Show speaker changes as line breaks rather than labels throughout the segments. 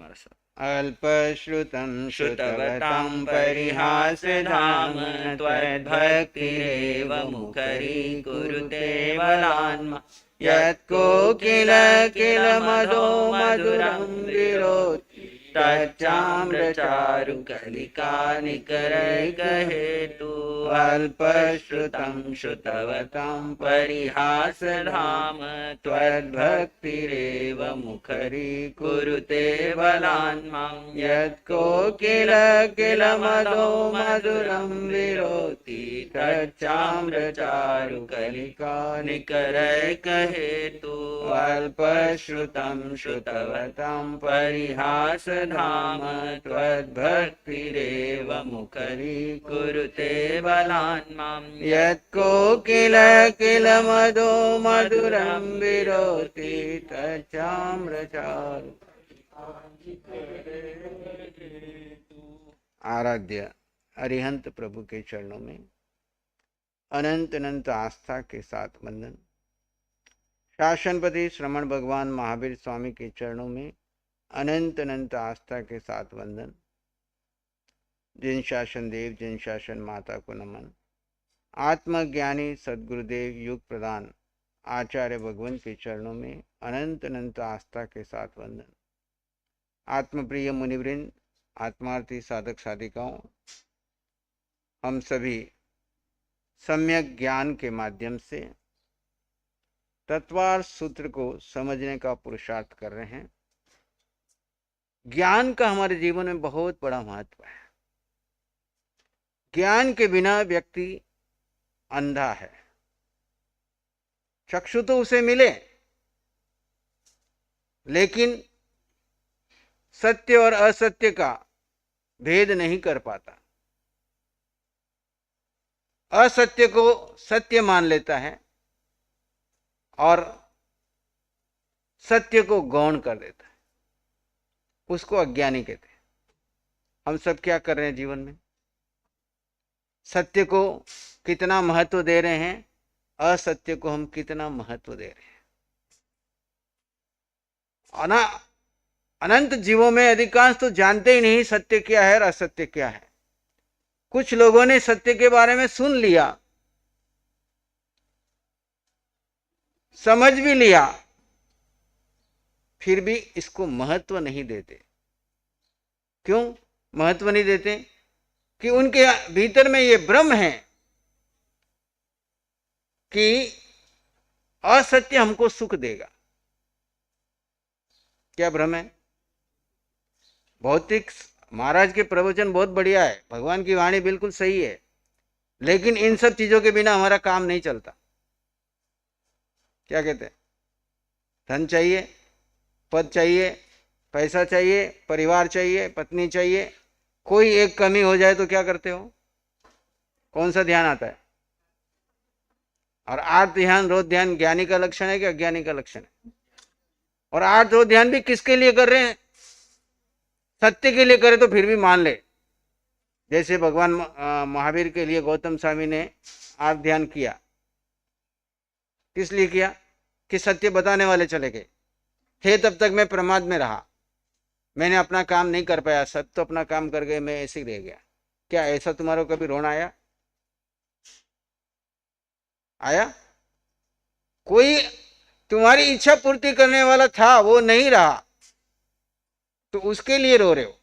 तुम्हारा सब।
अल्पश्रुतं
श्रुतवतां परिहासधाम त्वद्भक्तिरेव मुखरीकुरुते बलान्मा
यत्कोकिल किल मधो मधुरं विरोधि
तच्चाम्रचारु कलिका निकरैकहेतु अल्पश्रुतं श्रुतवतां परिहासधाम त्वद्भक्तिरेव मुखरीकुरुते बलान्मां
यत्कोकिल किल मधो मधुरं विरोधि
तच्चाम्रचारु कलिका निकरैकहेतु
अल्पश्रुतं
श्रुतवतां परिहासधाम त्वद्भक्तिरेव मुखरीकुरुते बलान्मां
यत्कोकिल किल मधो मधुरं विरोधि तच्चाम्रचारु। आराध्य अरिहंत प्रभु के चरणों में अनंत अनंत आस्था के साथ वंदन। शासनपति श्रमण भगवान महावीर स्वामी के चरणों में अनंत अनंत आस्था के साथ वंदन। जिन शासन देव जिन शासन माता को नमन। आत्मज्ञानी सद्गुरुदेव युग प्रदान आचार्य भगवान के चरणों में अनंत अनंत आस्था के साथ वंदन। आत्मप्रिय मुनिवृंद, आत्मार्थी साधक साधिकाओं, हम सभी सम्यक ज्ञान के माध्यम से तत्वार्थ सूत्र को समझने का पुरुषार्थ कर रहे हैं। ज्ञान का हमारे जीवन में बहुत बड़ा महत्व है। ज्ञान के बिना व्यक्ति अंधा है। चक्षु तो उसे मिले, लेकिन सत्य और असत्य का भेद नहीं कर पाता। असत्य को सत्य मान लेता है और सत्य को गौण कर देता है, उसको अज्ञानी कहते हैं। हम सब क्या कर रहे हैं जीवन में? सत्य को कितना महत्व दे रहे हैं, असत्य को हम कितना महत्व दे रहे हैं। अनंत जीवों में अधिकांश तो जानते ही नहीं सत्य क्या है और असत्य क्या है। कुछ लोगों ने सत्य के बारे में सुन लिया, समझ भी लिया, फिर भी इसको महत्व नहीं देते। क्यों महत्व नहीं देते? कि उनके भीतर में ये भ्रम है कि असत्य हमको सुख देगा। क्या भ्रम है? भौतिक महाराज के प्रवचन बहुत बढ़िया है, भगवान की वाणी बिल्कुल सही है, लेकिन इन सब चीजों के बिना हमारा काम नहीं चलता। क्या कहते हैं? धन चाहिए, पद चाहिए, पैसा चाहिए, परिवार चाहिए, पत्नी चाहिए। कोई एक कमी हो जाए तो क्या करते हो? कौन सा ध्यान आता है? और आर्त ध्यान रोध ध्यान ज्ञानी का लक्षण है कि अज्ञानी का लक्षण है? और आर्त रोध ध्यान भी किसके लिए कर रहे हैं? सत्य के लिए करे तो फिर भी मान ले। जैसे भगवान महावीर के लिए गौतम स्वामी ने आर्त ध्यान किया, किस लिए किया? कि सत्य बताने वाले चले गए थे, तब तक मैं प्रमाद में रहा, मैंने अपना काम नहीं कर पाया, सब तो अपना काम कर गए, मैं ऐसे ही रह गया। क्या ऐसा तुम्हारा कभी रोना आया? आया? कोई तुम्हारी इच्छा पूर्ति करने वाला था, वो नहीं रहा, तो उसके लिए रो रहे हो।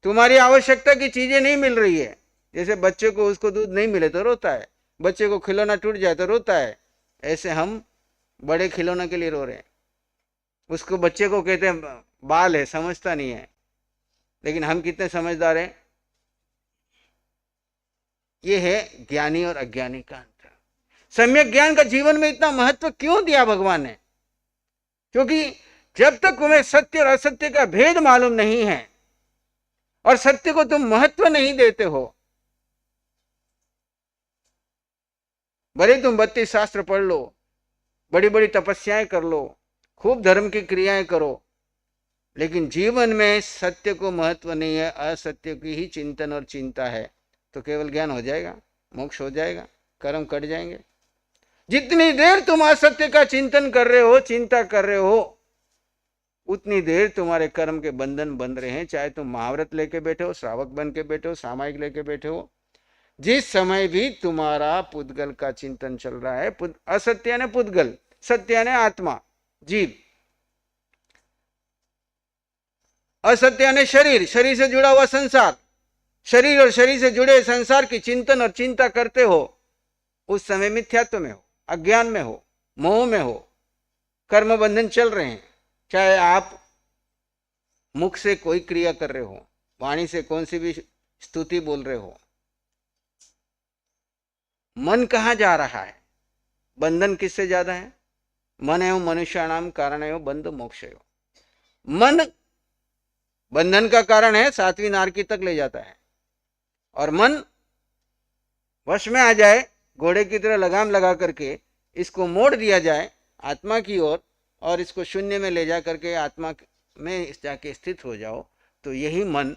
तुम्हारी आवश्यकता की चीजें नहीं मिल रही है। जैसे बच्चे को उसको दूध नहीं मिले तो रोता है, बच्चे को खिलौना टूट जाए तो रोता है, ऐसे हम बड़े खिलौना के लिए रो रहे हैं। उसको बच्चे को कहते हैं बाल है, समझता नहीं है, लेकिन हम कितने समझदार हैं। ये है ज्ञानी और अज्ञानी का अंतर। सम्यक ज्ञान का जीवन में इतना महत्व क्यों दिया भगवान ने? क्योंकि जब तक तुम्हें सत्य और असत्य का भेद मालूम नहीं है और सत्य को तुम महत्व नहीं देते हो, भले तुम 32 शास्त्र पढ़ लो, बड़ी बड़ी तपस्याएं कर लो, खूब धर्म की क्रियाएं करो, लेकिन जीवन में सत्य को महत्व नहीं है, असत्य की ही चिंतन और चिंता है, तो केवल ज्ञान हो जाएगा, मोक्ष हो जाएगा, कर्म कट जाएंगे। जितनी देर तुम असत्य का चिंतन कर रहे हो, चिंता कर रहे हो, उतनी देर तुम्हारे कर्म के बंधन बंध रहे हैं, चाहे तुम महाव्रत लेके बैठे हो, श्रावक बन के बैठे हो, सामायिक लेके बैठे हो। जिस समय भी तुम्हारा पुद्गल का चिंतन चल रहा है, असत्य ने पुद्गल, सत्य ने आत्मा जीव, असत्य ने शरीर, शरीर से जुड़ा हुआ संसार, शरीर और शरीर से जुड़े संसार की चिंतन और चिंता करते हो, उस समय मिथ्यात्व में हो, अज्ञान में हो, मोह में हो, कर्म बंधन चल रहे हैं। चाहे आप मुख से कोई क्रिया कर रहे हो, वाणी से कौन सी भी स्तुति बोल रहे हो, मन कहां जा रहा है? बंधन किससे ज्यादा है? मन एवं मनुष्याणाम कारण एवं बंध मोक्ष। मन बंधन का कारण है, सातवीं नारकी तक ले जाता है। और मन वश में आ जाए, घोड़े की तरह लगाम लगा करके इसको मोड़ दिया जाए आत्मा की ओर, और इसको शून्य में ले जा करके आत्मा में जाके स्थित हो जाओ, तो यही मन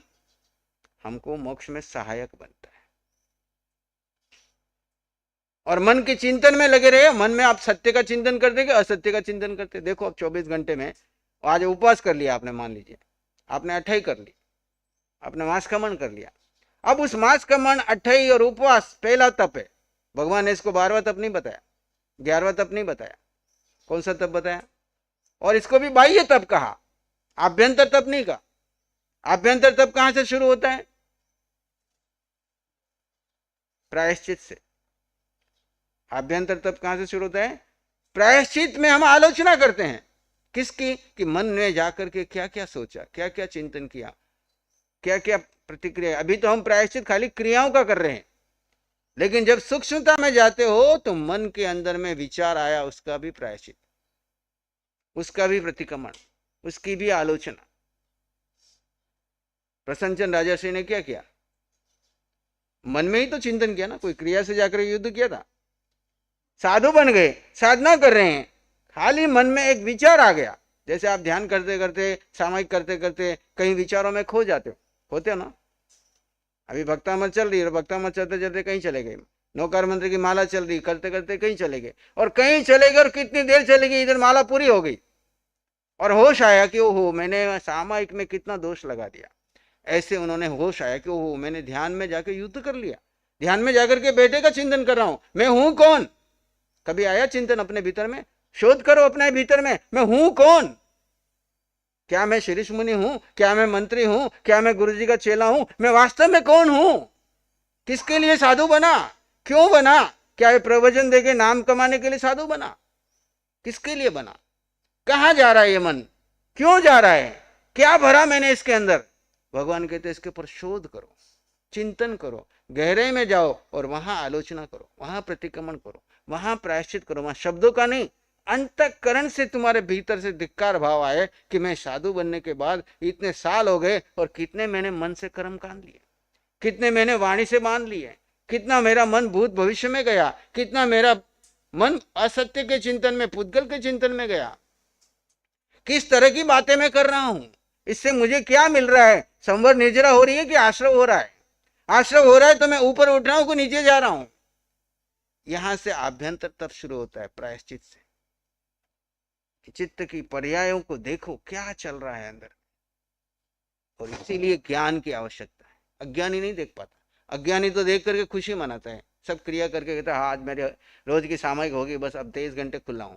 हमको मोक्ष में सहायक बनता है। और मन के चिंतन में लगे रहे। मन में आप सत्य का चिंतन करते कि असत्य का चिंतन करते? देखो, अब 24 घंटे में आज उपवास कर लिया आपने, मान लीजिए आपने अठाई कर ली, आपने मांस का मन कर लिया। अब उस मांस का मन, अठाई और उपवास पहला तप है। भगवान ने इसको 12वां तप नहीं बताया, 11वां तप नहीं बताया। कौन सा तप बताया? और इसको भी बाह्य तप कहा, आभ्यंतर तप नहीं कहा। आभ्यंतर तप कहां से शुरू होता है? प्रायश्चित से। आभ्यंतर तप कहां से शुरू होता है? प्रायश्चित में हम आलोचना करते हैं। किसकी? कि मन में जाकर के क्या क्या सोचा, क्या क्या चिंतन किया, क्या क्या प्रतिक्रिया। अभी तो हम प्रायश्चित खाली क्रियाओं का कर रहे हैं, लेकिन जब सूक्ष्मता में जाते हो तो मन के अंदर में विचार आया, उसका भी प्रायश्चित, उसका भी प्रतिक्रमण, उसकी भी आलोचना। प्रसन्नचंद राजर्षि ने क्या किया? मन में ही तो चिंतन किया ना, कोई क्रिया से जाकर युद्ध किया था। साधु बन गए, साधना कर रहे हैं, खाली मन में एक विचार आ गया। जैसे आप ध्यान करते करते, सामायिक करते करते कहीं विचारों में खो जाते हो, होते हो ना। अभी भक्तामृत चल रही है, भक्तामृत चलते चलते कहीं चले गए, नौकार मंत्र की माला चल रही, करते करते कहीं चले गए, और कहीं चले गए और कितनी देर चली गई, इधर माला पूरी हो गई और होश आया कि ओहो, मैंने सामायिक में कितना दोष लगा दिया। ऐसे उन्होंने होश आया कि ओहो, मैंने ध्यान में जाकर युद्ध कर लिया, ध्यान में जाकर के बेटे का चिंतन कर रहा हूं, मैं हूं कौन? कभी आया चिंतन अपने भीतर में? शोध करो अपने भीतर में, मैं हूं कौन? क्या मैं ऋषि मुनि हूं? क्या मैं मंत्री हूं? क्या मैं गुरु जी का चेला हूं? मैं वास्तव में कौन हूं? किसके लिए साधु बना? क्यों बना? क्या ये प्रवचन देके नाम कमाने के लिए साधु बना? किसके लिए बना? कहां जा रहा है ये मन? क्यों जा रहा है? क्या भरा मैंने इसके अंदर? भगवान कहते इसके ऊपर शोध करो, चिंतन करो, गहरे में जाओ और वहां आलोचना करो, वहां प्रतिक्रमण करो, वहां प्रायश्चित करो। वहां शब्दों का नहीं, अंतःकरण से तुम्हारे भीतर से धिक्कार भाव आए कि मैं साधु बनने के बाद इतने साल हो गए और कितने मैंने मन से कर्म कांड लिए, कितने मैंने वाणी से मान लिए, कितना मेरा मन भूत भविष्य में गया, कितना मेरा मन असत्य के चिंतन में, पुद्गल के चिंतन में गया, किस तरह की बातें मैं कर रहा हूं, इससे मुझे क्या मिल रहा है? संवर निर्जरा हो रही है कि आश्रव हो रहा है? आश्रव हो रहा है तो मैं ऊपर उठ रहा हूं कि नीचे जा रहा हूं? यहां से आभ्यंतर तप शुरू होता है, प्रायश्चित से। चित्त की पर्यायों को देखो, क्या चल रहा है अंदर। और इसीलिए ज्ञान की आवश्यकता है। अज्ञानी नहीं देख पाता, अज्ञानी तो देख करके खुशी मनाता है, सब क्रिया करके कहता है आज मेरे रोज की सामायिक होगी, बस अब 23 घंटे खुला हूं,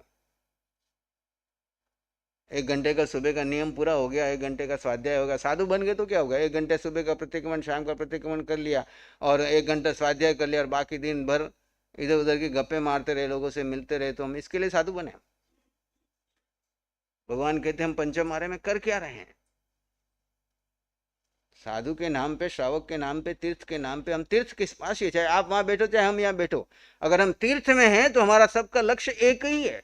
1 घंटे का सुबह का नियम पूरा हो गया, 1 घंटे का स्वाध्याय होगा। साधु बन गए तो क्या होगा? 1 घंटे सुबह का प्रतिक्रमण, शाम का प्रतिक्रमण कर लिया और 1 घंटा स्वाध्याय कर लिया और बाकी दिन भर इधर उधर की गप्पे मारते रहे, लोगों से मिलते रहे, तो हम इसके लिए साधु बने? भगवान कहते हम पंचम मारे में कर क्या रहे हैं? साधु के नाम पे, श्रावक के नाम पे, तीर्थ के नाम पे, हम तीर्थ किस पास ही, चाहे आप वहां बैठो चाहे हम यहाँ बैठो, अगर हम तीर्थ में हैं तो हमारा सबका लक्ष्य एक ही है।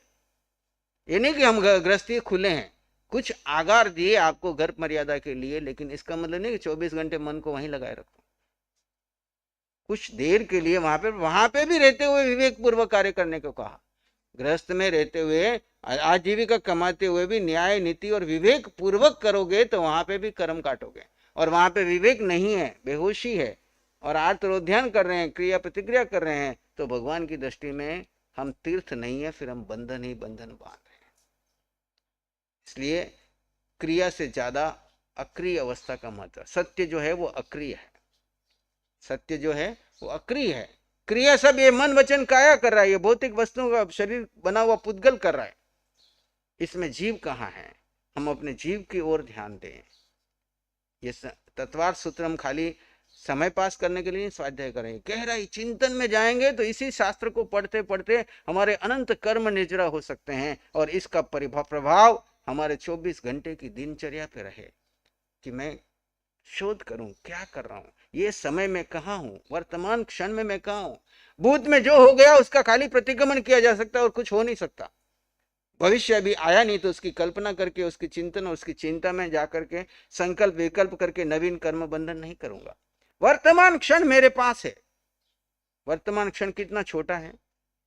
ये नहीं कि हम गृहस्थी खुले हैं, कुछ आगार दिए आपको घर मर्यादा के लिए, लेकिन इसका मतलब नहीं कि 24 घंटे मन को वहीं लगाए रखो। कुछ देर के लिए वहां पे भी रहते हुए विवेक पूर्वक कार्य करने को कहा। गृहस्थ में रहते हुए, आजीविका कमाते हुए भी न्याय नीति और विवेक पूर्वक करोगे तो वहां पे भी कर्म काटोगे। और वहां पे विवेक नहीं है, बेहोशी है और आत्मोध्यान कर रहे हैं, क्रिया प्रतिक्रिया कर रहे हैं, तो भगवान की दृष्टि में हम तीर्थ नहीं है, फिर हम बंधन ही बंधन बांध रहे हैं। इसलिए क्रिया से ज्यादा अक्रिय अवस्था का महत्व। सत्य जो है वो अक्रिय है, सत्य जो है वो अक्रिय है। क्रिया सब ये मन वचन काया कर रहा है, ये भौतिक वस्तुओं का शरीर बना हुआ पुद्गल कर रहा है। इसमें जीव कहाँ है? हम अपने जीव की ओर ध्यान दें। ये तत्वार्थ सूत्र हम खाली समय पास करने के लिए स्वाध्याय करेंगे, गहराई चिंतन में जाएंगे तो इसी शास्त्र को पढ़ते पढ़ते हमारे अनंत कर्म निर्जरा हो सकते हैं और इसका प्रभाव हमारे 24 घंटे की दिनचर्या पे रहे कि मैं शोध करूं क्या कर रहा हूं, ये समय में कहाँ हूं, वर्तमान क्षण में मैं कहाँ हूं। भूत में जो हो गया उसका खाली प्रतिगमन किया जा सकता है और कुछ हो नहीं सकता। भविष्य अभी आया नहीं तो उसकी कल्पना करके, उसकी चिंतन और उसकी चिंता में जाकर के संकल्प विकल्प करके नवीन कर्म बंधन नहीं करूंगा। वर्तमान क्षण मेरे पास है। वर्तमान क्षण कितना छोटा है,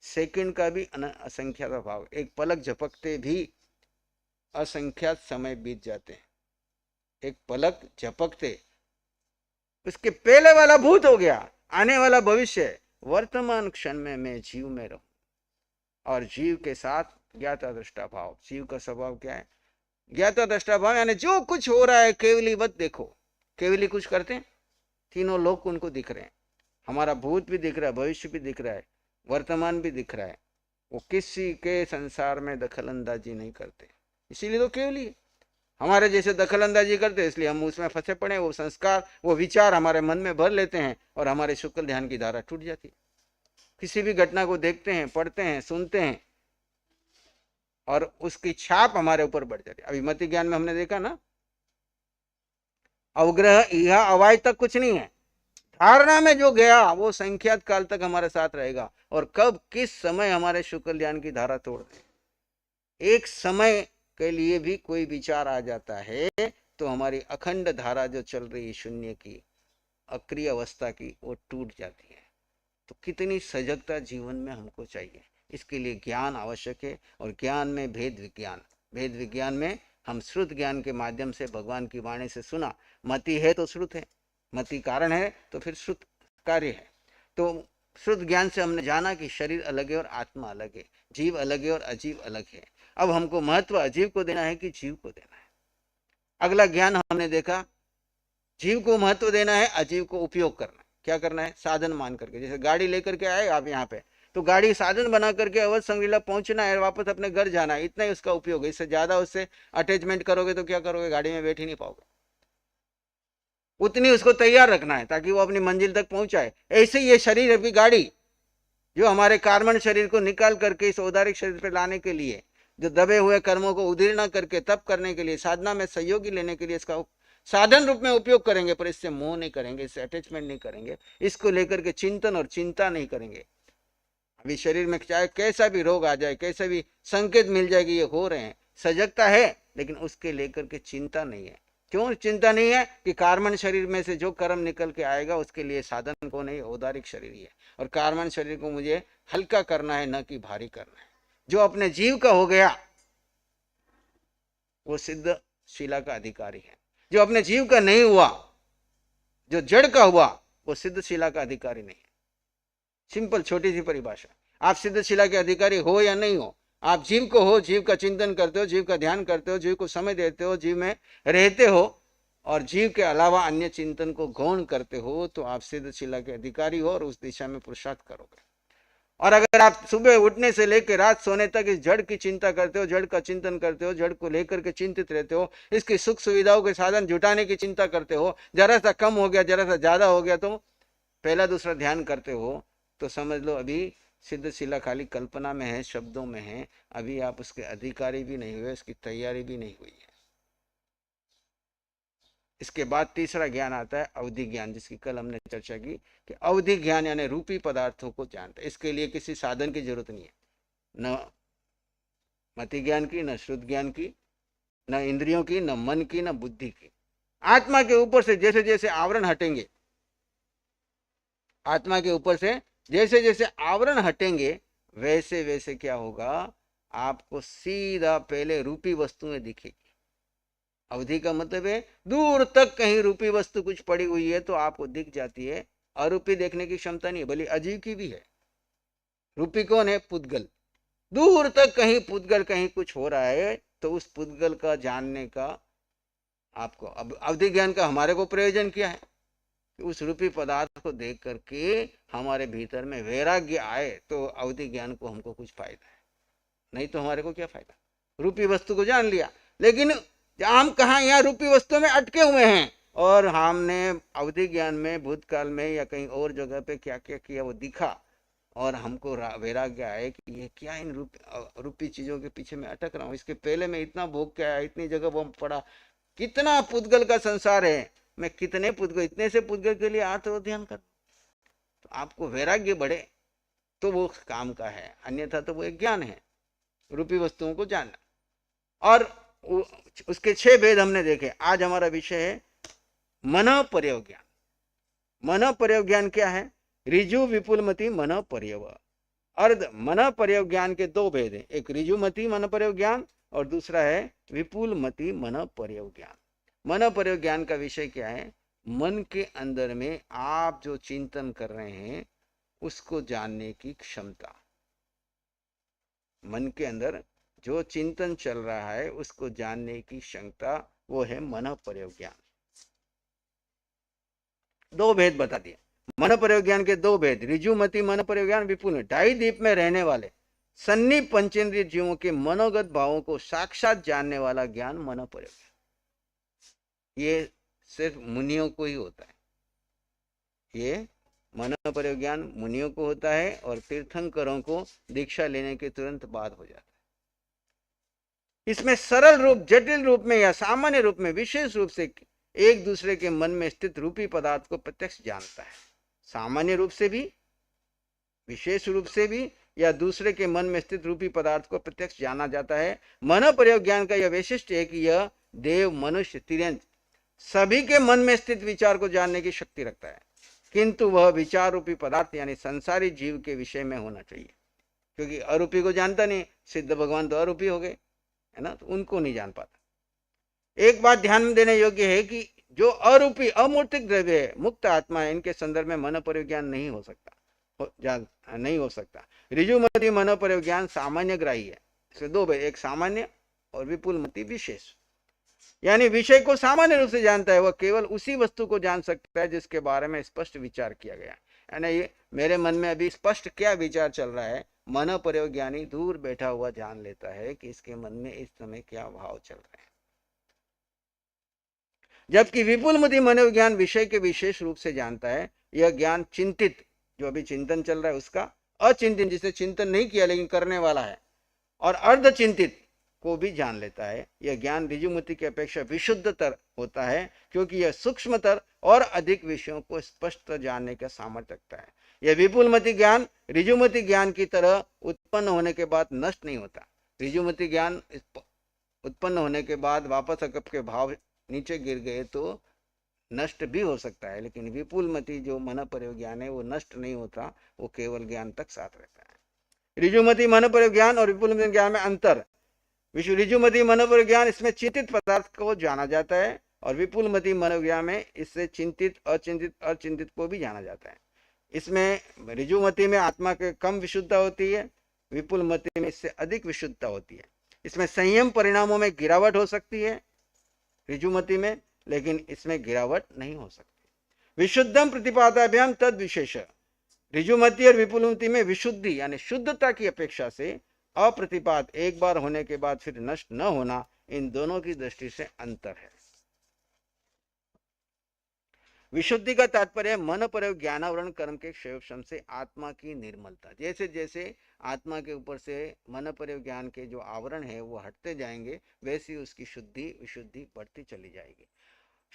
सेकंड का भी असंख्यात अभाव, एक पलक झपकते भी असंख्यात समय बीत जाते हैं। एक पलक झपकते उसके पहले वाला भूत हो गया, आने वाला भविष्य। वर्तमान क्षण में मैं जीव में रहूं और जीव के साथ ज्ञाता दृष्टा भाव। जीव का स्वभाव क्या है? ज्ञाता दृष्टा भाव, यानी जो कुछ हो रहा है केवलीवत देखो। केवली कुछ करते हैं, तीनों लोग उनको दिख रहे हैं, हमारा भूत भी दिख रहा है, भविष्य भी दिख रहा है, वर्तमान भी दिख रहा है। वो किसी के संसार में दखल अंदाजी नहीं करते, इसीलिए तो केवली है। हमारे जैसे दखल अंदाजी करते इसलिए हम उसमें फंसे पड़े, वो संस्कार वो विचार हमारे मन में भर लेते हैं और हमारे शुक्ल ध्यान की धारा टूट जाती है। किसी भी घटना को देखते हैं, पढ़ते हैं, सुनते हैं और उसकी छाप हमारे ऊपर बढ़ जाती है। अभी मति ज्ञान में हमने देखा ना, अवग्रह यह अवाय तक कुछ नहीं है, धारणा में जो गया वो संख्यात काल तक हमारे साथ रहेगा। और कब किस समय हमारे शुक्ल ध्यान की धारा तोड़ दे, एक समय के लिए भी कोई विचार आ जाता है तो हमारी अखंड धारा जो चल रही है शून्य की, अक्रिय अवस्था की, वो टूट जाती है। तो कितनी सजगता जीवन में हमको चाहिए। इसके लिए ज्ञान आवश्यक है और ज्ञान में भेद विज्ञान। भेद विज्ञान में हम श्रुत ज्ञान के माध्यम से भगवान की वाणी से सुना, मति है तो श्रुत है, मति कारण है तो फिर श्रुत कार्य है। तो श्रुत ज्ञान से हमने जाना कि शरीर अलग है और आत्मा अलग है, जीव अलग है और अजीव अलग है। अब हमको महत्व अजीव को देना है कि जीव को देना है। अगला ज्ञान हमने देखा, जीव को महत्व देना है, अजीव को उपयोग करना है। क्या करना है? साधन मान करके। जैसे गाड़ी लेकर के आए आप यहाँ पे, तो गाड़ी साधन बना करके अवध संग्रीला पहुंचना है, वापस अपने घर जाना है, इतना ही उसका उपयोग है। इससे ज्यादा उससे अटैचमेंट करोगे तो क्या करोगे? गाड़ी में बैठ ही नहीं पाओगे। उतनी उसको तैयार रखना है ताकि वो अपनी मंजिल तक पहुंचाए। ऐसे ये शरीर है गाड़ी, जो हमारे कार्बन शरीर को निकाल करके इस औदारिक शरीर पर लाने के लिए, जो दबे हुए कर्मों को उदीर्ण करके तप करने के लिए, साधना में सहयोगी लेने के लिए इसका साधन रूप में उपयोग करेंगे, पर इससे मोह नहीं करेंगे, इससे अटैचमेंट नहीं करेंगे, इसको लेकर के चिंतन और चिंता नहीं करेंगे। अभी शरीर में चाहे कैसा भी रोग आ जाए, कैसा भी संकेत मिल जाएगी, ये हो रहे हैं, सजगता है, लेकिन उसके लेकर के चिंता नहीं है। क्यों चिंता नहीं है? कि कार्बन शरीर में से जो कर्म निकल के आएगा उसके लिए साधन को नहीं, औदारिक शरीर ही है। और कार्बन शरीर को मुझे हल्का करना है, न कि भारी करना है। जो अपने जीव का हो गया वो सिद्ध शिला का अधिकारी है। जो अपने जीव का नहीं हुआ, जो जड़ का हुआ, वो सिद्ध शिला का अधिकारी नहीं है। सिंपल छोटी सी परिभाषा। आप सिद्ध शिला के अधिकारी हो या नहीं हो, आप जीव को हो, जीव का चिंतन करते हो, जीव का ध्यान करते हो, जीव को समय देते हो, जीव में रहते हो और जीव के अलावा अन्य चिंतन को गौण करते हो, तो आप सिद्ध शिला के अधिकारी हो और उस दिशा में पुरुषार्थ करोगे। और अगर आप सुबह उठने से लेकर रात सोने तक इस जड़ की चिंता करते हो, जड़ का चिंतन करते हो, जड़ को लेकर के चिंतित रहते हो, इसकी सुख सुविधाओं के साधन जुटाने की चिंता करते हो, जरा सा कम हो गया, जरा सा ज्यादा हो गया तो पहला दूसरा ध्यान करते हो, तो समझ लो अभी सिद्ध शिला खाली कल्पना में है, शब्दों में है, अभी आप उसके अधिकारी भी नहीं हुए, उसकी तैयारी भी नहीं हुई है। इसके बाद तीसरा ज्ञान आता है अवधि ज्ञान, जिसकी कल हमने चर्चा की कि अवधि ज्ञान यानी रूपी पदार्थों को जानते। इसके लिए किसी साधन की जरूरत नहीं है, न मति ज्ञान की, न श्रुत ज्ञान की, न इंद्रियों की, न मन की, न बुद्धि की। आत्मा के ऊपर से जैसे जैसे आवरण हटेंगे, आत्मा के ऊपर से जैसे जैसे आवरण हटेंगे, वैसे वैसे क्या होगा, आपको सीधा पहले रूपी वस्तुएं दिखेगी। अवधि का मतलब है दूर तक कहीं रूपी वस्तु कुछ पड़ी हुई है तो आपको दिख जाती है। अरूपी देखने की क्षमता नहीं है, भले अजीव की भी है। रूपी कौन है? पुद्गल। दूर तक कहीं पुद्गल, कहीं कुछ हो रहा है तो उस पुद्गल का जानने का आपको अब अवधि ज्ञान का हमारे को प्रयोजन क्या है कि उस रूपी पदार्थ को देख करके हमारे भीतर में वैराग्य आए तो अवधि ज्ञान को हमको कुछ फायदा है, नहीं तो हमारे को क्या फायदा। रूपी वस्तु को जान लिया, लेकिन हम कहाँ यहाँ रूपी वस्तु में अटके हुए हैं और हमने अवधि ज्ञान में भूतकाल में या कहीं और जगह पे क्या क्या किया वो दिखा और हमको वैराग्य आए कि ये क्या इन रूपी चीजों के पीछे मैं अटक रहा हूँ, इसके पहले मैं इतना भोग के आया, इतनी जगह वो पड़ा, कितना पुद्गल का संसार है, मैं कितने पुद्गल, इतने से पुद्गल के लिए आत्म ध्यान कर। तो आपको वैराग्य बढ़े तो वो काम का है, अन्यथा तो वो एक ज्ञान है, रूपी वस्तुओं को जानना। और उसके 6 भेद हमने देखे। आज हमारा विषय है मन पर्यव ज्ञान। मन पर्यव ज्ञान क्या है? ऋजु विपुलमति मन पर्यव। अर्ध मन पर्यव ज्ञान के 2 भेद हैं, एक ऋजुमति मन पर्यव ज्ञान और दूसरा है विपुलमति मन पर्यव ज्ञान। मन पर्यव ज्ञान का विषय क्या है? मन के अंदर में आप जो चिंतन कर रहे हैं उसको जानने की क्षमता। मन के अंदर जो चिंतन चल रहा है उसको जानने की क्षमता, वो है मन पर्यव ज्ञान। 2 भेद बता दिए मन पर्यव ज्ञान के। 2 भेद, ऋजुमति मन पर्यव ज्ञान, विपुल। ढाई द्वीप में रहने वाले सन्नी पंचेंद्रिय जीवों के मनोगत भावों को साक्षात जानने वाला ज्ञान मन पर्यव ज्ञान। ये सिर्फ मुनियों को ही होता है, ये मन पर्यव ज्ञान मुनियों को होता है और तीर्थंकरों को दीक्षा लेने के तुरंत बाद हो जाता है। इसमें सरल रूप, जटिल रूप में या सामान्य रूप में विशेष रूप से एक दूसरे के मन में स्थित रूपी पदार्थ को प्रत्यक्ष जानता है। सामान्य रूप से भी, विशेष रूप से भी, या दूसरे के मन में स्थित रूपी पदार्थ को प्रत्यक्ष जाना जाता है। मन पर्यव ज्ञान का यह वैशिष्ट्य है कि यह देव, मनुष्य, तिर्यंत सभी के मन में स्थित विचार को जानने की शक्ति रखता है, किंतु वह विचार रूपी पदार्थ यानी संसारी जीव के विषय में होना चाहिए, क्योंकि अरूपी को जानता नहीं। सिद्ध भगवान तो अरूपी हो गए, है ना, तो उनको नहीं जान पाता। एक बात ध्यान में देने योग्य है कि जो अरूपी अमूर्तिक द्रव्य है, मुक्त आत्मा है, इनके संदर्भ में मन पर्यव ज्ञान नहीं हो सकता, नहीं हो सकता। ऋजुमति मन पर्यव ज्ञान सामान्य ग्राही है। इसमें 2 भाई, एक सामान्य और विपुलमति विशेष। यानी विषय को सामान्य रूप से जानता है, वह केवल उसी वस्तु को जान सकता है जिसके बारे में स्पष्ट विचार किया गया। यानी ये मेरे मन में अभी स्पष्ट क्या विचार चल रहा है, मन पर्यव ज्ञानी दूर बैठा हुआ जान लेता है कि इसके मन में इस समय क्या भाव चल रहे हैं। जबकि विपुलमति मनोविज्ञान ज्ञान विषय के विशेष रूप से जानता है। यह ज्ञान चिंतित, जो अभी चिंतन चल रहा है उसका, अचिंतित जिसने चिंतन नहीं किया लेकिन करने वाला है, और अर्धचिंतित को भी जान लेता है। यह ज्ञान ऋजुमति की अपेक्षा विशुद्धतर होता है, क्योंकि यह सूक्ष्मतर और अधिक विषयों को स्पष्ट जानने का सामर्थ्य रखता है। यह विपुलमति ज्ञान ऋजुमति ज्ञान की तरह उत्पन्न होने के बाद नष्ट नहीं होता। ऋजुमति ज्ञान उत्पन्न होने के बाद वापस अकब के भाव नीचे गिर गए तो नष्ट भी हो सकता है, लेकिन विपुलमति जो मन पर्यव ज्ञान है वो नष्ट नहीं होता, वो केवल ज्ञान तक साथ रहता है। ऋजुमति मन पर्यव ज्ञान और विपुलमति ज्ञान में अंतर। ऋजुमति मन पर्यव ज्ञान, इसमें चिंतित पदार्थ को जाना जाता है, और विपुलमति मन ज्ञान में इससे चिंतित, अचिंतित को भी जाना जाता है। इसमें ऋजुमति में आत्मा के कम विशुद्धता होती है, विपुलमति में इससे अधिक विशुद्धता होती है। इसमें संयम परिणामों में गिरावट हो सकती है ऋजुमति में, लेकिन इसमें गिरावट नहीं हो सकती। विशुद्धम प्रतिपादाभ्याम तद विशेष। ऋजुमति और विपुलमति में विशुद्धि यानी शुद्धता की अपेक्षा से अप्रतिपाद, एक बार होने के बाद फिर नष्ट न होना, इन दोनों की दृष्टि से अंतर है। विशुद्धि का तात्पर्य मन पर्यव ज्ञानावरण कर्म के क्षयक्षम से आत्मा की निर्मलता। जैसे जैसे आत्मा के ऊपर से मन पर्यव ज्ञान के जो आवरण है वो हटते जाएंगे, वैसी उसकी शुद्धि विशुद्धि बढ़ती चली जाएगी।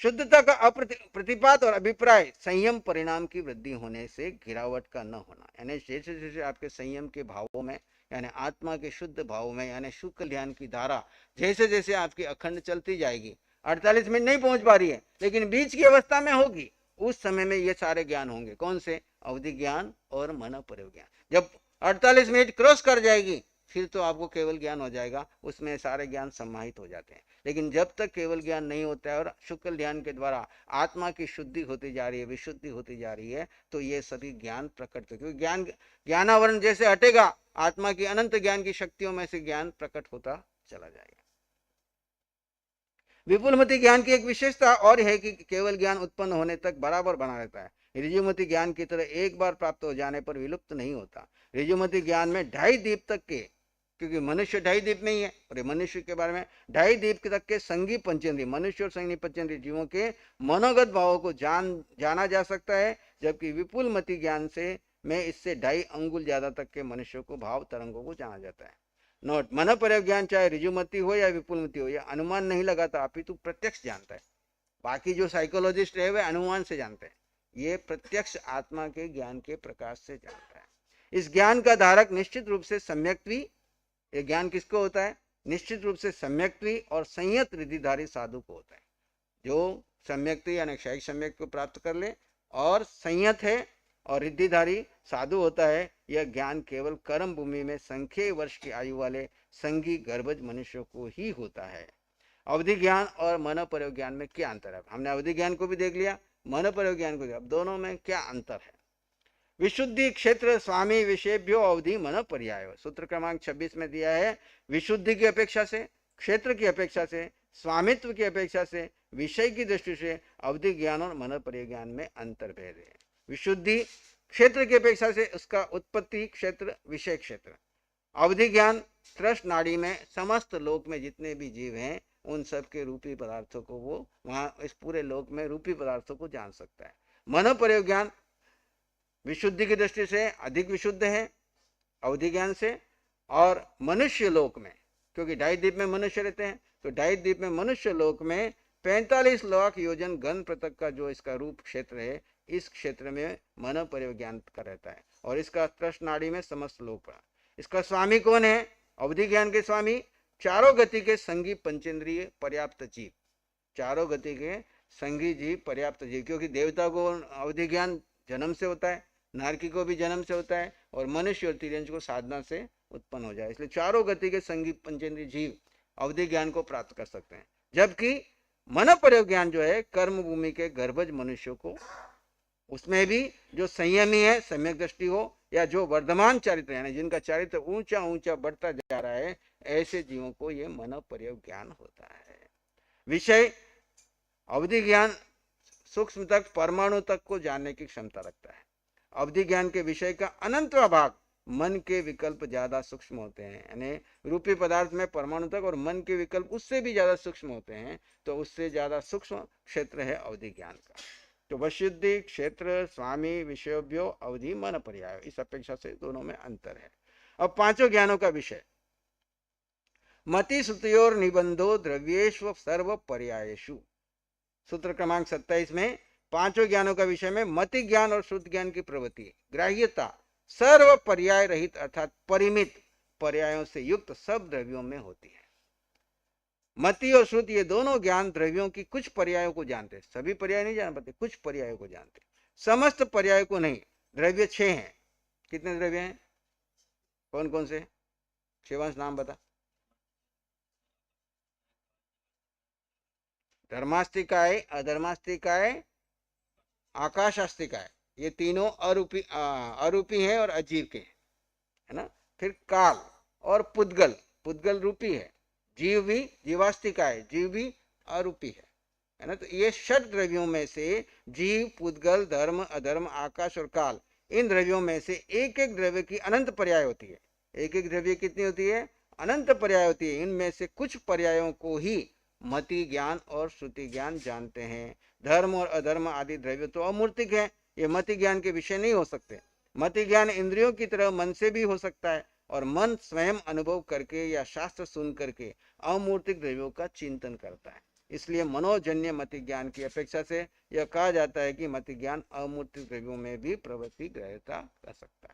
शुद्धता का प्रतिपाद और अभिप्राय संयम परिणाम की वृद्धि होने से गिरावट का न होना। यानी जैसे जैसे आपके संयम के भावों में, यानी आत्मा के शुद्ध भाव में, यानी शुक्ल ध्यान की धारा जैसे जैसे आपकी अखंड चलती जाएगी, 48 मिनट नहीं पहुंच पा रही है लेकिन बीच की अवस्था में होगी, उस समय में ये सारे ज्ञान होंगे। कौन से? अवधि ज्ञान और मन पर्यव ज्ञान। जब 48 मिनट क्रॉस कर जाएगी फिर तो आपको केवल ज्ञान हो जाएगा, उसमें सारे ज्ञान समाहित हो जाते हैं। लेकिन जब तक केवल ज्ञान नहीं होता है और शुक्ल ध्यान के द्वारा आत्मा की शुद्धि होती जा रही है, विशुद्धि होती जा रही है, तो ये सभी ज्ञान प्रकट, क्योंकि ज्ञानावरण जैसे हटेगा, आत्मा की अनंत ज्ञान की शक्तियों में से ज्ञान प्रकट होता चला जाएगा। विपुलमति ज्ञान की एक विशेषता और है कि केवल ज्ञान उत्पन्न होने तक बराबर बना रहता है। ऋजुमति ज्ञान की तरह एक बार प्राप्त हो जाने पर विलुप्त नहीं होता। ऋजुमति ज्ञान में 2.5 दीप तक के, क्योंकि मनुष्य 2.5 दीप में ही है, और ये मनुष्य के बारे में 2.5 दीप तक के संगी पंचेंद्रिय, मनुष्य और संगी पंचेंद्रिय जीवों के मनोगत भावों को जाना जा सकता है, जबकि विपुलमति ज्ञान से में इससे 2.5 अंगुल ज्यादा तक के मनुष्यों को भाव तरंगों को जाना जाता है। नोट, मन पर ज्ञान चाहे ऋजुमति हो या विपुलमति हो, यह अनुमान नहीं लगाता, अपितु प्रत्यक्ष जानता है। बाकी जो साइकोलॉजिस्ट है वे अनुमान से जानते हैं, ये प्रत्यक्ष आत्मा के ज्ञान के प्रकाश से जानता है। इस ज्ञान का धारक निश्चित रूप से सम्यक्त्वी, ये ज्ञान किसको होता है? निश्चित रूप से सम्यक्त्वी और संयत रिद्धिधारी साधु को होता है। जो सम्यक्त्वी यानी क्षयिक सम्यक को प्राप्त कर ले और संयत है और रिद्धिधारी साधु होता है, यह ज्ञान केवल कर्म भूमि में संख्य वर्ष की आयु वाले संगी गर्भज मनुष्यों को ही होता है। अवधि ज्ञान और मन पर ज्ञान में क्या अंतर है? हमने अवधि ज्ञान को भी देख लिया, मन पर ज्ञान को, अब दोनों में क्या अंतर है? विशुद्धि क्षेत्र स्वामी विषयभ्यो अवधि मन पर्याय, सूत्र क्रमांक 26 में दिया है। विशुद्धि की अपेक्षा से, क्षेत्र की अपेक्षा से, स्वामित्व की अपेक्षा से, विषय की दृष्टि से अवधि ज्ञान और मन पर ज्ञान में अंतर भेद है। विशुद्धि क्षेत्र की अपेक्षा से उसका उत्पत्ति क्षेत्र, विषय क्षेत्र। अवधि ज्ञान त्रस्त नाड़ी में समस्त लोक में जितने भी जीव हैं उन सब के रूपी पदार्थों को वो वहां इस पूरे लोक में रूपी पदार्थों को जान सकता है। मन पर ज्ञान विशुद्धि की दृष्टि से अधिक विशुद्ध है अवधि ज्ञान से, और मनुष्य लोक में, क्योंकि 2.5 दीप में मनुष्य रहते हैं, तो 2.5 दीप में मनुष्य लोक में 45 लाख योजन घन पृथक का जो इसका रूप क्षेत्र है, इस क्षेत्र में मन पर ज्ञान का रहता है, और इसका त्रस्त नाड़ी में समस्त लोक पड़ा। इसका स्वामी कौन है? अवधि ज्ञान के स्वामी चारों गति के संगी पंचेंद्रिय पर्याप्त जीव, चारों गति के संगी जीव पर्याप्त जीव, क्योंकि देवता को अवधि ज्ञान जन्म से होता है, नारकी को भी जन्म से होता है, और मनुष्य और तिर्यंश को साधना से उत्पन्न हो जाए, इसलिए चारों गति के संगी पंचेंद्रिय जीव अवधि ज्ञान को प्राप्त कर सकते हैं। जबकि मन पर ज्ञान जो है कर्म भूमि के गर्भज मनुष्यों को, उसमें भी जो संयमी है, सम्यक दृष्टि हो, या जो वर्धमान चरित्र यानी जिनका चरित्र ऊंचा ऊंचा बढ़ता जा रहा है, ऐसे जीवों को ये मन पर ज्ञान होता है। विषय अवधि ज्ञान सूक्ष्म तक, परमाणु तक को जानने की क्षमता रखता है। अवधि ज्ञान के विषय का अनंतवा भाग मन के विकल्प ज्यादा सूक्ष्म होते हैं, यानी रूपी पदार्थ में परमाणु तक, और मन के विकल्प उससे भी ज्यादा सूक्ष्म होते हैं, तो उससे ज्यादा सूक्ष्म क्षेत्र है अवधि ज्ञान का। तो विशुद्धि क्षेत्र स्वामी विषयोभ्यो अवधि मन पर्याय, इस अपेक्षा से दोनों में अंतर है। अब 5 ज्ञानों का विषय, मति श्रुतियोर निबंधो द्रव्येष्व सर्व पर्यायेषु, सूत्र क्रमांक 27 में 5 ज्ञानों का विषय में मति ज्ञान और श्रुत ज्ञान की प्रवृत्ति, ग्राह्यता सर्व पर्याय रहित अर्थात परिमित पर्यायों से युक्त सब द्रव्यों में होती है। मति और श्रुत ये दोनों ज्ञान द्रव्यों की कुछ पर्यायों को जानते, सभी पर्याय नहीं जान पाते, कुछ पर्यायों को जानते, समस्त पर्यायों को नहीं। द्रव्य 6 हैं। कितने द्रव्य हैं? कौन कौन से? शिवांश नाम बता। धर्मास्तिकाय, अधर्मास्तिकाय, आकाशास्तिकाय, ये तीनों अरूपी हैं और अजीव के, है ना। फिर काल और पुद्गल, पुद्गल रूपी है। जीव भी जीवास्तिकाय, जीव भी अरूपी है ना। तो ये 6 द्रव्यों में से जीव, पुद्गल, धर्म, अधर्म, आकाश और काल, इन द्रव्यों में से एक एक द्रव्य की अनंत पर्याय होती है। एक एक द्रव्य कितनी होती है? अनंत पर्याय होती है। इनमें से कुछ पर्यायों को ही मति ज्ञान और श्रुति ज्ञान जानते हैं। धर्म और अधर्म आदि द्रव्य तो अमूर्तिक है, ये मति ज्ञान के विषय नहीं हो सकते। मति ज्ञान इंद्रियों की तरह मन से भी हो सकता है, और मन स्वयं अनुभव करके या शास्त्र सुन करके अमूर्तिक द्रव्यों का चिंतन करता है। इसलिए मनोजन्य मति ज्ञान की अपेक्षा से यह कहा जाता है कि मति ज्ञान अमूर्तिक द्रव्यों में भी प्रवृत्ति ग्रहता कर सकता है।